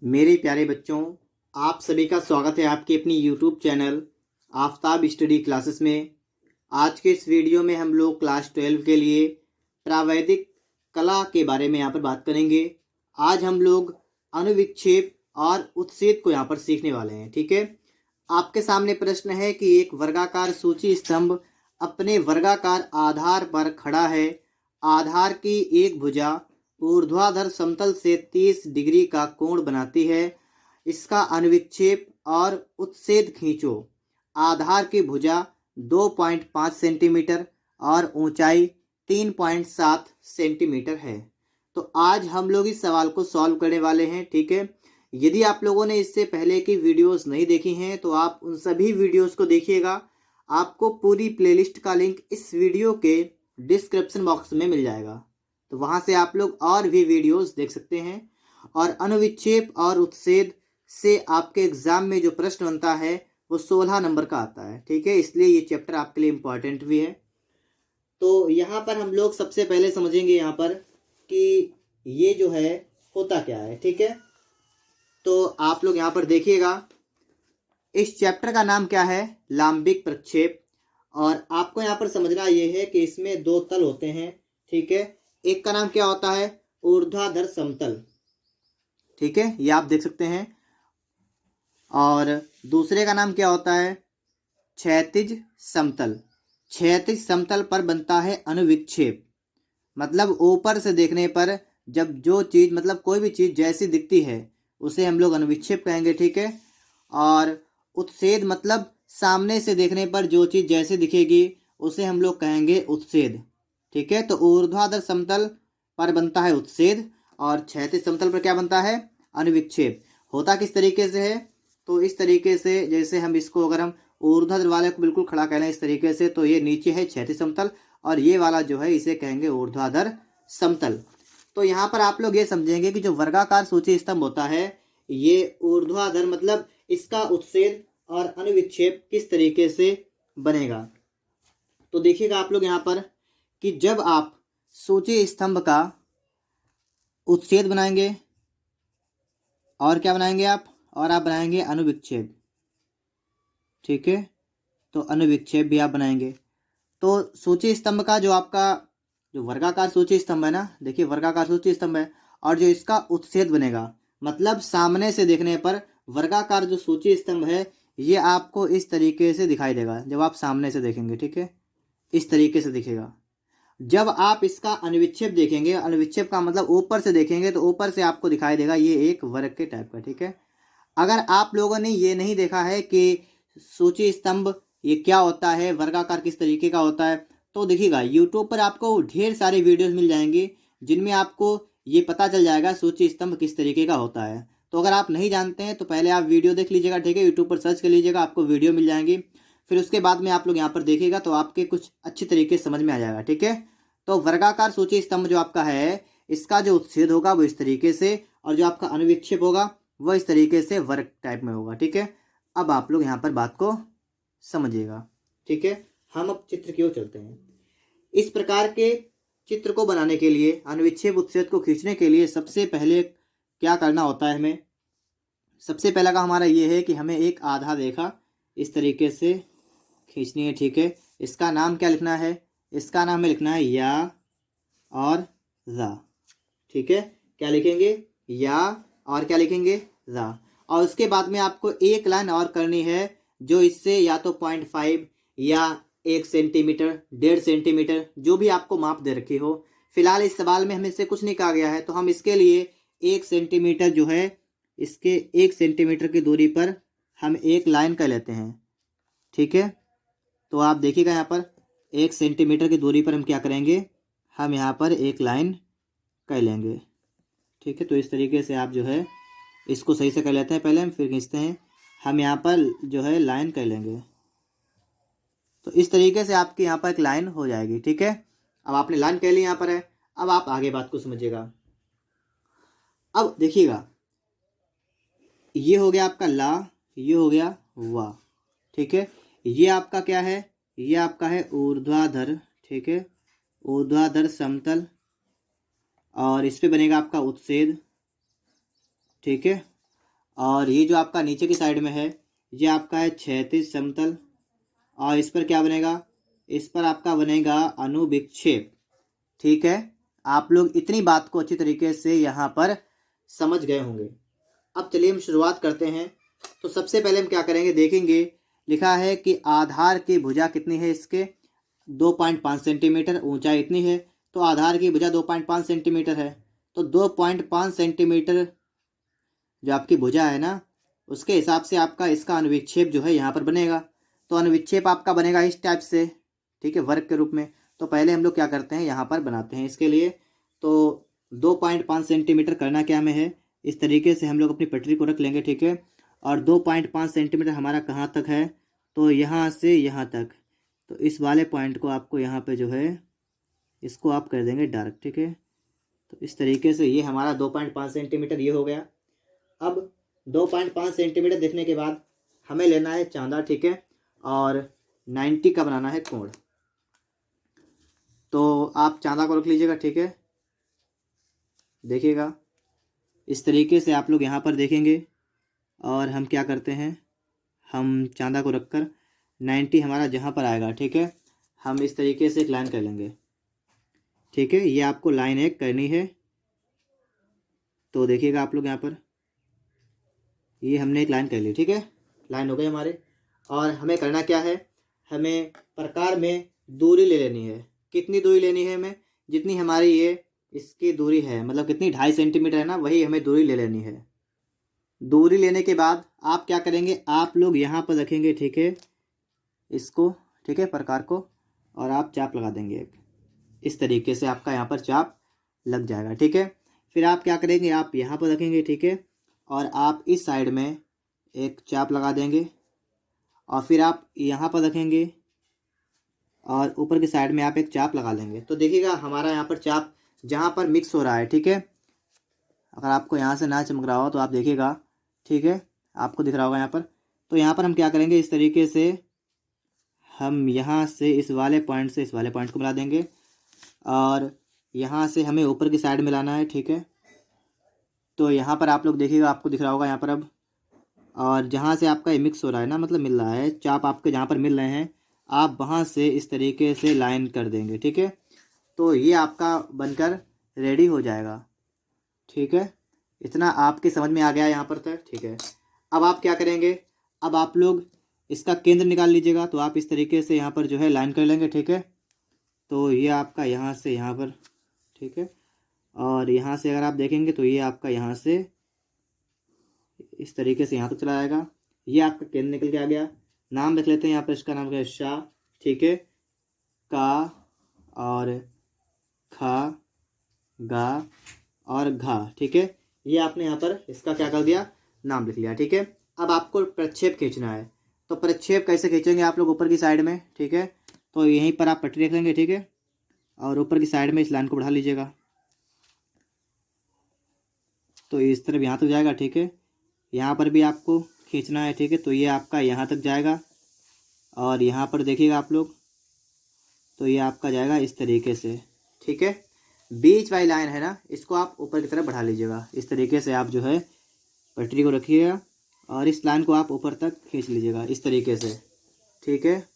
मेरे प्यारे बच्चों, आप सभी का स्वागत है आपके अपनी YouTube channel Aftab study classes में। आज के इस वीडियो में हम लोग क्लास 12 के लिए प्रावैधिक कला के बारे में यहाँ पर बात करेंगे। आज हम लोग अनुविक्षेप और उत्सेद को यहाँ पर सीखने वाले हैं। ठीक है, आपके सामने प्रश्न है कि एक वर्गाकार सूची स्तंभ अपने वर्गाकार आधार पर खड़ा है। आधार की एक भुजा ऊर्ध्वाधर समतल से 30 डिग्री का कोण बनाती है। इसका अनुविक्षेप और उत्सेद खींचो। आधार की भुजा 2.5 सेंटीमीटर और ऊंचाई 3.7 सेंटीमीटर है। तो आज हम लोग इस सवाल को सॉल्व करने वाले हैं। ठीक है, यदि आप लोगों ने इससे पहले की वीडियोस नहीं देखी हैं तो आप उन सभी वीडियोस को देखिएगा। आपको पूरी प्लेलिस्ट का लिंक इस वीडियो के डिस्क्रिप्शन बॉक्स में मिल जाएगा, तो वहां से आप लोग और भी वीडियोस देख सकते हैं। और अनुविक्षेप और उत्सेद से आपके एग्जाम में जो प्रश्न बनता है वो 16 नंबर का आता है। ठीक है, इसलिए ये चैप्टर आपके लिए इम्पोर्टेंट भी है। तो यहाँ पर हम लोग सबसे पहले समझेंगे यहाँ पर कि ये जो है होता क्या है। ठीक है, तो आप लोग यहाँ पर देखिएगा, इस चैप्टर का नाम क्या है? लांबिक प्रक्षेप। और आपको यहाँ पर समझना ये है कि इसमें दो तल होते हैं। ठीक है, एक का नाम क्या होता है? ऊर्ध्वाधर समतल। ठीक है, ये आप देख सकते हैं। और दूसरे का नाम क्या होता है? क्षैतिज समतल। क्षैतिज समतल पर बनता है अनुविक्षेप। मतलब ऊपर से देखने पर जब जो चीज मतलब कोई भी चीज जैसी दिखती है उसे हम लोग अनुविक्षेप कहेंगे। ठीक है, और उत्सेद मतलब सामने से देखने पर जो चीज जैसे दिखेगी उसे हम लोग कहेंगे उत्सेद। ठीक है, तो ऊर्ध्वाधर समतल पर बनता है उत्सेद और क्षैतिज समतल पर क्या बनता है? अनुविक्षेप। होता किस तरीके से है? तो इस तरीके से, जैसे हम इसको अगर हम ऊर्ध्वाधर वाले को बिल्कुल खड़ा कह लें इस तरीके से, तो ये नीचे है क्षैतिज समतल और ये वाला जो है इसे कहेंगे ऊर्ध्वाधर समतल। तो यहाँ पर आप लोग ये समझेंगे कि जो वर्गाकार सूची स्तंभ होता है ये ऊर्ध्वाधर मतलब इसका उत्सेद और अनुविक्षेप किस तरीके से बनेगा। तो देखिएगा आप लोग यहाँ पर कि जब आप सूची स्तंभ का उत्सेद बनाएंगे और क्या बनाएंगे आप बनाएंगे अनुविक्षेप। ठीक है, तो अनुविक्षेप भी आप बनाएंगे। तो सूची स्तंभ का जो आपका जो वर्गाकार सूची स्तंभ है ना, देखिए वर्गाकार सूची स्तंभ है और जो इसका उत्सेद बनेगा मतलब सामने से देखने पर वर्गाकार जो सूची स्तंभ है ये आपको इस तरीके से दिखाई देगा जब आप सामने से देखेंगे। ठीक है, इस तरीके से दिखेगा। जब आप इसका अनुविक्षेप देखेंगे, अनुविक्षेप का मतलब ऊपर से देखेंगे, तो ऊपर से आपको दिखाई देगा ये एक वर्ग के टाइप का। ठीक है, अगर आप लोगों ने ये नहीं देखा है कि सूची स्तंभ ये क्या होता है, वर्गाकार किस तरीके का होता है, तो देखिएगा यूट्यूब पर आपको ढेर सारी वीडियोस मिल जाएंगी जिनमें आपको ये पता चल जाएगा सूची स्तंभ किस तरीके का होता है। तो अगर आप नहीं जानते हैं तो पहले आप वीडियो देख लीजिएगा। ठीक है, यूट्यूब पर सर्च कर लीजिएगा, आपको वीडियो मिल जाएंगी। फिर उसके बाद में आप लोग यहाँ पर देखिएगा तो आपके कुछ अच्छी तरीके से समझ में आ जाएगा। ठीक है, तो वर्गाकार सूची स्तंभ जो आपका है इसका जो उत्छेद होगा वो इस तरीके से और जो आपका अनुविक्षेप होगा वह इस तरीके से वर्ग टाइप में होगा। ठीक है, अब आप लोग यहाँ पर बात को समझिएगा। ठीक है, हम अब चित्र की ओर चलते हैं। इस प्रकार के चित्र को बनाने के लिए, अनुविक्षेप उत्सेद को खींचने के लिए सबसे पहले क्या करना होता है हमें? सबसे पहला का हमारा ये है कि हमें एक आधा रेखा इस तरीके से खींचनी है। ठीक है, इसका नाम क्या लिखना है? इसका नाम हमें लिखना है या और रा। ठीक है, क्या लिखेंगे? या और क्या लिखेंगे? रा। और उसके बाद में आपको एक लाइन और करनी है जो इससे या तो 0.5 या 1 सेंटीमीटर, 1.5 सेंटीमीटर, जो भी आपको माप दे रखी हो। फिलहाल इस सवाल में हमें से कुछ नहीं कहा गया है तो हम इसके लिए 1 सेंटीमीटर जो है, इसके 1 सेंटीमीटर की दूरी पर हम एक लाइन कर लेते हैं। ठीक है, तो आप देखिएगा यहाँ पर 1 सेंटीमीटर की दूरी पर हम क्या करेंगे? हम यहाँ पर एक लाइन कर लेंगे। ठीक है, तो इस तरीके से आप जो है इसको सही से कर लेते हैं पहले हम, फिर खींचते हैं। हम यहाँ पर जो है लाइन कर लेंगे, तो इस तरीके से आपकी यहाँ पर एक लाइन हो जाएगी। ठीक है, अब आपने लाइन कर ली यहाँ पर है। अब आप आगे बात को समझिएगा। अब देखिएगा, ये हो गया आपका ला, ये हो गया वा। ठीक है, ये आपका क्या है? ये आपका है ऊर्ध्वाधर। ठीक है, ऊर्ध्वाधर समतल और इस पे बनेगा आपका उत्सेद। ठीक है, और ये जो आपका नीचे की साइड में है ये आपका है क्षैतिज समतल, और इस पर क्या बनेगा, इस पर आपका बनेगा अनुविक्षेप। ठीक है, आप लोग इतनी बात को अच्छी तरीके से यहाँ पर समझ गए होंगे। अब चलिए हम शुरुआत करते हैं। तो सबसे पहले हम क्या करेंगे, देखेंगे लिखा है कि आधार की भुजा कितनी है, इसके 2.5 सेंटीमीटर, ऊंचाई इतनी है, तो आधार की भुजा 2.5 सेंटीमीटर है। तो 2.5 सेंटीमीटर जो आपकी भुजा है ना, उसके हिसाब से आपका इसका अनुविक्षेप जो है यहाँ पर बनेगा। तो अनुविक्षेप आपका बनेगा इस टाइप से, ठीक है, वर्ग के रूप में। तो पहले हम लोग क्या करते हैं, यहाँ पर बनाते हैं इसके लिए। तो 2.5 सेंटीमीटर करना क्या में है, इस तरीके से हम लोग अपनी पटरी को रख लेंगे, ठीक है। और 2.5 सेंटीमीटर हमारा कहाँ तक है, तो यहाँ से यहाँ तक। तो इस वाले पॉइंट को आपको यहाँ पे जो है इसको आप कर देंगे डार्क, ठीक है। तो इस तरीके से ये हमारा 2.5 सेंटीमीटर ये हो गया। अब 2.5 सेंटीमीटर देखने के बाद हमें लेना है चांदा, ठीक है, और 90 का बनाना है कोण। तो आप चांदा को रख लीजिएगा, ठीक है। देखिएगा इस तरीके से आप लोग यहाँ पर देखेंगे, और हम क्या करते हैं, हम चांदा को रखकर 90 हमारा जहाँ पर आएगा, ठीक है, हम इस तरीके से एक लाइन कर लेंगे, ठीक है। ये आपको लाइन एक करनी है। तो देखिएगा आप लोग यहाँ पर ये हमने एक लाइन कर ली, ठीक है, लाइन हो गई हमारे। और हमें करना क्या है, हमें प्रकार में दूरी ले लेनी है। कितनी दूरी लेनी है हमें, जितनी हमारी ये इसकी दूरी है, मतलब कितनी 2.5 सेंटीमीटर है ना, वही हमें दूरी ले लेनी है। दूरी लेने के बाद आप क्या करेंगे, आप लोग यहाँ पर रखेंगे, ठीक है, इसको, ठीक है, प्रकार को, और आप चाप लगा देंगे एक। इस तरीके से आपका यहाँ पर चाप लग जाएगा, ठीक है। फिर आप क्या करेंगे, आप यहाँ पर रखेंगे, ठीक है, और आप इस साइड में एक चाप लगा देंगे, और फिर आप यहाँ पर रखेंगे, और ऊपर की साइड में आप एक चाप लगा लेंगे। तो देखिएगा हमारा यहाँ पर चाप जहाँ पर मिक्स हो रहा है, ठीक है। अगर आपको यहाँ से ना चमक रहा हो तो आप देखिएगा, ठीक है, आपको दिख रहा होगा यहाँ पर। तो यहाँ पर हम क्या करेंगे, इस तरीके से हम यहाँ से इस वाले पॉइंट से इस वाले पॉइंट को मिला देंगे, और यहाँ से हमें ऊपर की साइड में लाना है, ठीक है। तो यहाँ पर आप लोग देखिएगा, आपको दिख रहा होगा यहाँ पर अब। और जहाँ से आपका ये मिक्स हो रहा है ना, मतलब मिल रहा है, चाप आपके जहाँ पर मिल रहे हैं, आप वहाँ से इस तरीके से लाइन कर देंगे, ठीक है। तो ये आपका बनकर रेडी हो जाएगा, ठीक है। इतना आपकी समझ में आ गया यहाँ पर तक, ठीक है। अब आप क्या करेंगे, अब आप लोग इसका केंद्र निकाल लीजिएगा। तो आप इस तरीके से यहाँ पर जो है लाइन कर लेंगे, ठीक है। तो ये आपका यहाँ से यहाँ पर, ठीक है, और यहाँ से अगर आप देखेंगे तो ये आपका यहाँ से इस तरीके से यहाँ तक चला जाएगा। ये आपका केंद्र निकल के आ गया। नाम रख लेते हैं यहाँ पर, इसका नाम है शाह, ठीक है, का और खा, गा और घा, ठीक है। ये आपने यहाँ पर इसका क्या कर दिया, नाम लिख लिया, ठीक है। अब आपको प्रक्षेप खींचना है। तो प्रक्षेप कैसे खींचेंगे आप लोग, ऊपर की साइड में, ठीक है। तो यहीं पर आप पटरी रख लेंगे, ठीक है, और ऊपर की साइड में इस लाइन को बढ़ा लीजिएगा। तो इस तरफ यहाँ तक जाएगा, ठीक है। यहाँ पर भी आपको खींचना है, ठीक है। तो ये आपका यहाँ तक जाएगा, और यहाँ पर देखिएगा आप लोग, तो ये आपका जाएगा इस तरीके से, ठीक है। बीच वाली लाइन है ना, इसको आप ऊपर की तरफ बढ़ा लीजिएगा। इस तरीके से आप जो है पटरी को रखिएगा, और इस लाइन को आप ऊपर तक खींच लीजिएगा इस तरीके से, ठीक है।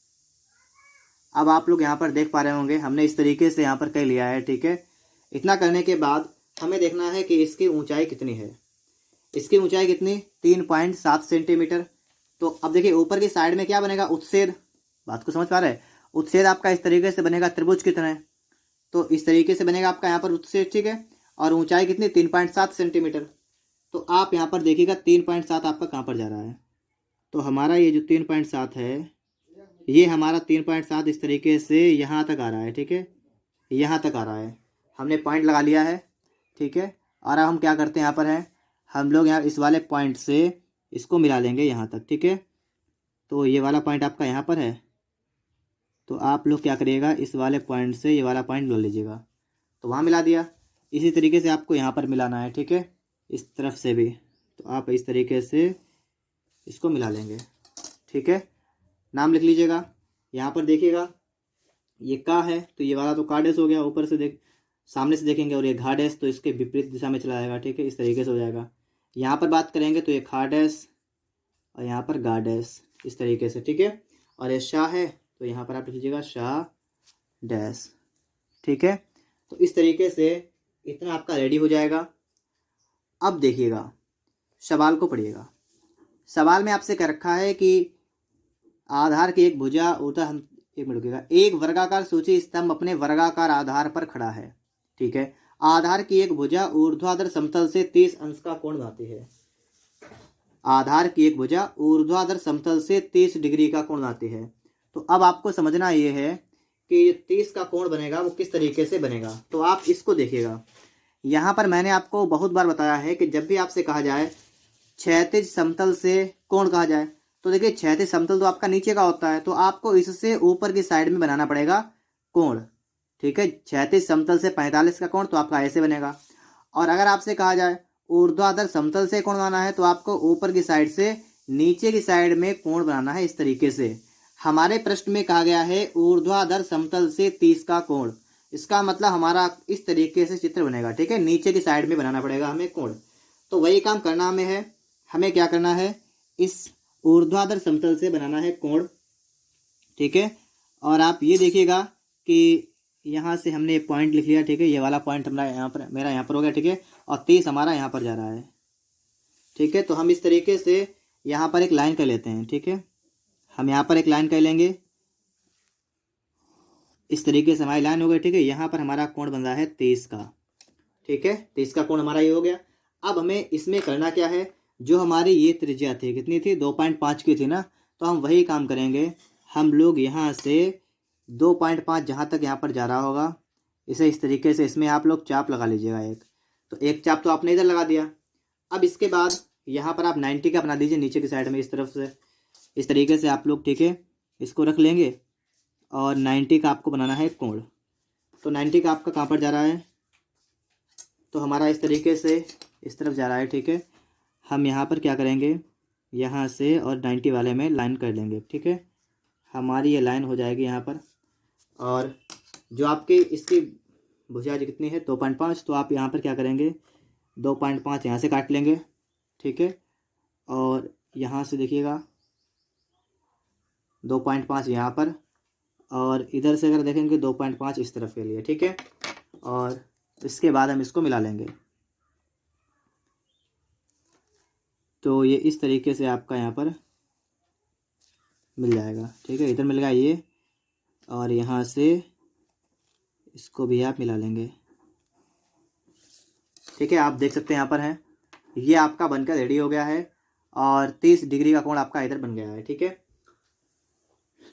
अब आप लोग यहाँ पर देख पा रहे होंगे, हमने इस तरीके से यहाँ पर कर लिया है, ठीक है। इतना करने के बाद हमें देखना है कि इसकी ऊंचाई कितनी है। इसकी ऊंचाई कितनी, 3.7 सेंटीमीटर। तो अब देखिए ऊपर की साइड में क्या बनेगा, उत्सेद। बात को समझ पा रहे हैं, उत्सेद आपका इस तरीके से बनेगा त्रिभुज की तरह। तो इस तरीके से बनेगा आपका यहाँ पर उत्सेद, ठीक है। और ऊंचाई कितनी, 3.7 सेंटीमीटर। तो आप यहाँ पर देखिएगा 3.7 आपका कहाँ पर जा रहा है। तो हमारा ये जो 3.7 है, ये हमारा 3.7 इस तरीके से यहाँ तक आ रहा है, ठीक है, यहाँ तक आ रहा है। हमने पॉइंट लगा लिया है, ठीक है। और अब हम क्या करते हैं, यहाँ पर है, हम लोग यहाँ इस वाले पॉइंट से इसको मिला लेंगे यहाँ तक, ठीक है। तो ये वाला पॉइंट आपका यहाँ पर है, तो आप लोग क्या करिएगा, इस वाले पॉइंट से ये वाला पॉइंट मिला लीजिएगा। तो वहाँ मिला दिया। इसी तरीके से आपको यहाँ पर मिलाना है, ठीक है, इस तरफ से भी। तो आप इस तरीके से इसको मिला लेंगे, ठीक है। नाम लिख लीजिएगा। यहाँ पर देखिएगा ये का है, तो ये वाला तो का डैश हो गया, ऊपर से देख, सामने से देखेंगे, और ये घा डैश, तो इसके विपरीत दिशा में चला जाएगा, ठीक है, इस तरीके से हो जाएगा। यहाँ पर बात करेंगे तो ये खा डैश और यहाँ पर गा डैश, इस तरीके से, ठीक है। और ये शाह है तो यहाँ पर आप लिख लीजिएगा शाह डैश, ठीक है। तो इस तरीके से इतना आपका रेडी हो जाएगा। अब देखिएगा, सवाल को पढ़िएगा। सवाल में आपसे कह रखा है कि आधार की एक भुजा ऊर्ध्वाधर, एक मिनट रुकिएगा, एक वर्गाकार सूची स्तंभ अपने वर्गाकार आधार पर खड़ा है, ठीक है। आधार की एक भुजा ऊर्ध्वाधर समतल से 30 अंश का कोण बनाती है। आधार की एक भुजा ऊर्ध्वाधर समतल से 30 डिग्री का कोण बनाती है। तो अब आपको समझना ये है कि ये 30 का कोण बनेगा वो किस तरीके से बनेगा। तो आप इसको देखिएगा, यहाँ पर मैंने आपको बहुत बार बताया है कि जब भी आपसे कहा जाए क्षैतिज समतल से कोण कहा जाए, तो देखिए क्षैतिज समतल तो आपका नीचे का होता है, तो आपको इससे ऊपर की साइड में बनाना पड़ेगा कोण, ठीक है। क्षैतिज समतल से 45 का कोण तो आपका ऐसे बनेगा। और अगर आपसे कहा जाए ऊर्ध्वाधर समतल से कोण बनाना है तो आपको ऊपर की साइड से नीचे की साइड में कोण बनाना है, इस तरीके से। हमारे प्रश्न में कहा गया है ऊर्ध्वाधर समतल से 30 का कोण, इसका मतलब हमारा इस तरीके से चित्र बनेगा, ठीक है। नीचे की साइड में बनाना पड़ेगा हमें कोण। तो वही काम करना हमें है, हमें क्या करना है, इस ऊर्ध्वाधर समतल से बनाना है कोण, ठीक है। और आप ये देखिएगा कि यहाँ से हमने एक पॉइंट लिख लिया, ठीक है। ये वाला पॉइंट हमारा यहाँ पर, मेरा यहाँ पर हो गया, ठीक है। और 30 हमारा यहाँ पर जा रहा है, ठीक है। तो हम इस तरीके से यहाँ पर एक लाइन कर लेते हैं, ठीक है। हम यहाँ पर एक लाइन कर लेंगे, इस तरीके से हमारी लाइन हो गई, ठीक है। यहाँ पर हमारा कोण बन रहा है 30 का, ठीक है। 30 का कोण हमारा ये हो गया। अब हमें इसमें करना क्या है, जो हमारी ये त्रिज्या थी, कितनी थी, 2.5 की थी ना, तो हम वही काम करेंगे। हम लोग यहाँ से 2.5 जहाँ तक यहाँ पर जा रहा होगा, इसे इस तरीके से इसमें आप लोग चाप लगा लीजिएगा एक। तो एक चाप तो आपने इधर लगा दिया। अब इसके बाद यहाँ पर आप 90 का बना दीजिए नीचे की साइड में, इस तरफ से, इस तरीके से आप लोग, ठीक है, इसको रख लेंगे। और 90 का आपको बनाना है कोण। तो 90 का आपका कहाँ पर जा रहा है, तो हमारा इस तरीके से इस तरफ जा रहा है, ठीक है। हम यहाँ पर क्या करेंगे, यहाँ से और 90 वाले में लाइन कर लेंगे, ठीक है। हमारी ये लाइन हो जाएगी यहाँ पर। और जो आपकी इसकी भुजा जो कितनी है, 2.5, तो आप यहाँ पर क्या करेंगे, 2.5 यहाँ से काट लेंगे, ठीक है। और यहाँ से देखिएगा 2.5 यहाँ पर, और इधर से अगर देखेंगे 2.5 इस तरफ के लिए, ठीक है। और इसके बाद हम इसको मिला लेंगे। तो ये इस तरीके से आपका यहाँ पर मिल जाएगा, ठीक है। इधर मिल गया ये, और यहाँ से इसको भी आप मिला लेंगे, ठीक है। आप देख सकते हैं यहाँ पर है, ये आपका बनकर रेडी हो गया है। और 30 डिग्री का कोण आपका इधर बन गया है, ठीक है।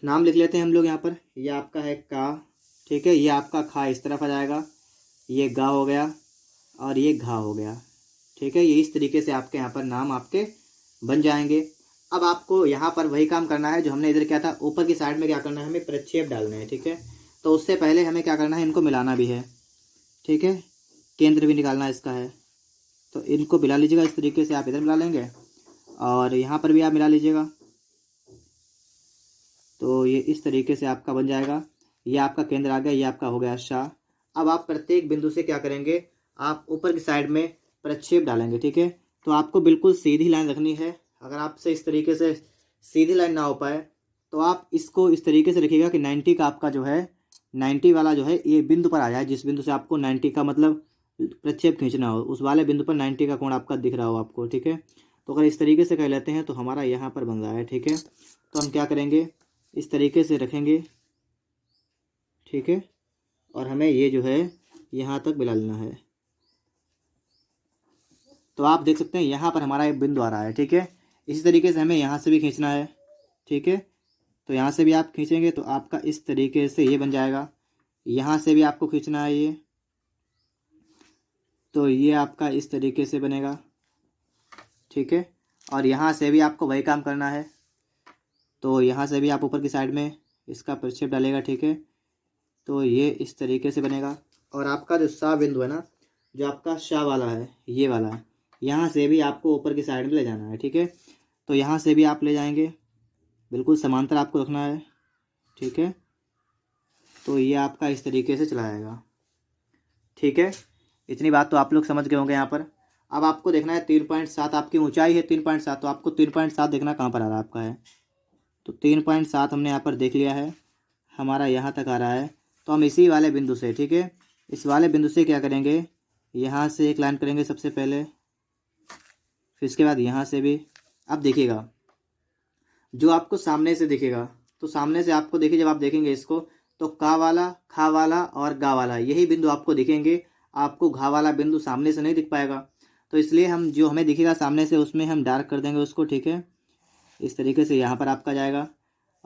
नाम लिख लेते हैं हम लोग यहाँ पर। ये आपका है का, ठीक है। ये आपका खा इस तरफ आ जाएगा, ये गा हो गया, और ये घा हो गया, ठीक है। ये इस तरीके से आपके यहाँ पर नाम आपके बन जाएंगे। अब आपको यहाँ पर वही काम करना है जो हमने इधर किया था। ऊपर की साइड में क्या करना है, हमें प्रक्षेप डालना है, ठीक है। तो उससे पहले हमें क्या करना है, इनको मिलाना भी है, ठीक है। केंद्र भी निकालना इसका है, तो इनको मिला लीजिएगा इस तरीके से। आप इधर मिला लेंगे और यहाँ पर भी आप मिला लीजिएगा। तो ये इस तरीके से आपका बन जाएगा। ये आपका केंद्र आ गया, ये आपका हो गया शाह। अब आप प्रत्येक बिंदु से क्या करेंगे, आप ऊपर की साइड में प्रक्षेप डालेंगे, ठीक है। तो आपको बिल्कुल सीधी लाइन रखनी है। अगर आपसे इस तरीके से सीधी लाइन ना हो पाए तो आप इसको इस तरीके से रखिएगा कि 90 का आपका जो है, 90 वाला जो है ये बिंदु पर आ जाए। जिस बिंदु से आपको 90 का मतलब प्रक्षेप खींचना हो, उस वाले बिंदु पर 90 का कोण आपका दिख रहा हो आपको, ठीक है। तो अगर इस तरीके से कर लेते हैं तो हमारा यहाँ पर बन रहा है, ठीक है। तो हम क्या करेंगे, इस तरीके से रखेंगे, ठीक है। और हमें ये जो है यहाँ तक मिला लेना है। तो आप देख सकते हैं यहाँ पर हमारा एक बिंदु आ रहा है, ठीक है। इसी तरीके से हमें यहाँ से भी खींचना है, ठीक है। तो यहाँ से भी आप खींचेंगे तो आपका इस तरीके से ये बन जाएगा। यहाँ से भी आपको खींचना है ये, तो ये आपका इस तरीके से बनेगा, ठीक है। और यहाँ से भी आपको वही काम करना है। तो यहाँ से भी आप ऊपर की साइड में इसका प्रक्षेप डालेगा, ठीक है। तो ये इस तरीके से बनेगा। और आपका जो शाह बिंदु है ना, जो आपका शाह वाला है, ये वाला है, यहाँ से भी आपको ऊपर की साइड में ले जाना है, ठीक है। तो यहाँ से भी आप ले जाएंगे, बिल्कुल समांतर आपको रखना है, ठीक है। तो ये आपका इस तरीके से चला जाएगा, ठीक है। इतनी बात तो आप लोग समझ गए होंगे यहाँ पर। अब आपको देखना है 3.7 आपकी ऊंचाई है 3.7, तो आपको 3.7 देखना कहाँ पर आ रहा है आपका है। तो 3.7 हमने यहाँ पर देख लिया है, हमारा यहाँ तक आ रहा है। तो हम इसी वाले बिंदु से, ठीक है, इस वाले बिंदु से क्या करेंगे, यहाँ से एक लाइन करेंगे सबसे पहले, फिर इसके बाद यहाँ से भी। अब देखिएगा जो आपको सामने से दिखेगा, तो सामने से आपको देखिए, जब आप देखेंगे इसको तो का वाला, खा वाला और गा वाला यही बिंदु आपको दिखेंगे। आपको घा वाला बिंदु सामने से नहीं दिख पाएगा, तो इसलिए हम जो हमें दिखेगा सामने से उसमें हम डार्क कर देंगे उसको, ठीक है। इस तरीके से यहाँ पर आपका जाएगा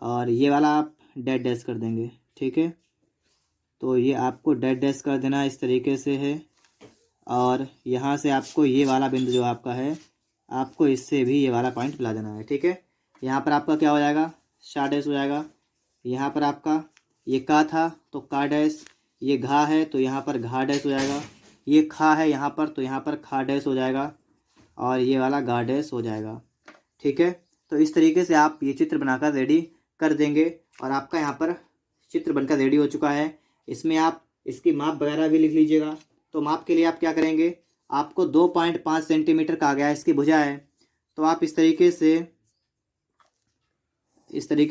और ये वाला आप डेड डैश कर देंगे, ठीक है। तो ये आपको डेड डैश कर देना इस तरीके से है। और यहाँ से आपको ये वाला बिंदु जो आपका है, आपको इससे भी ये वाला पॉइंट मिला देना है, ठीक है। यहाँ पर आपका क्या हो जाएगा, शार्ट डैश हो जाएगा। यहाँ पर आपका ये का था तो का डैश, ये घा है तो यहाँ पर घा डैश हो जाएगा, ये खा है यहाँ पर तो यहाँ पर खा डैश हो जाएगा, और ये वाला गा डैश हो जाएगा, ठीक है। तो इस तरीके से आप ये चित्र बनाकर रेडी कर देंगे और आपका यहाँ पर चित्र बनकर रेडी हो चुका है। इसमें आप इसकी माप वगैरह भी लिख लीजिएगा। तो माप के लिए आप क्या करेंगे, आपको 2.5 सेंटीमीटर का आ गया इसकी भुजा है, तो आप इस तरीके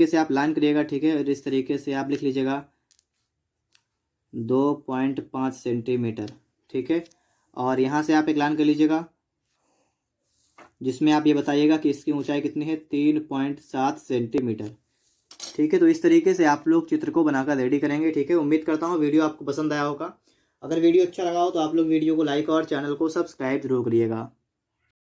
से आप लाइन करिएगा, ठीक है। और इस तरीके से आप लिख लीजिएगा 2.5 सेंटीमीटर, ठीक है। और यहाँ से आप एक लाइन कर लीजिएगा जिसमें आप ये बताइएगा कि इसकी ऊंचाई कितनी है, 3.7 सेंटीमीटर, ठीक है। तो इस तरीके से आप लोग चित्र को बनाकर रेडी करेंगे, ठीक है। उम्मीद करता हूँ वीडियो आपको पसंद आया होगा। अगर वीडियो अच्छा लगा हो तो आप लोग वीडियो को लाइक और चैनल को सब्सक्राइब जरूर करिएगा।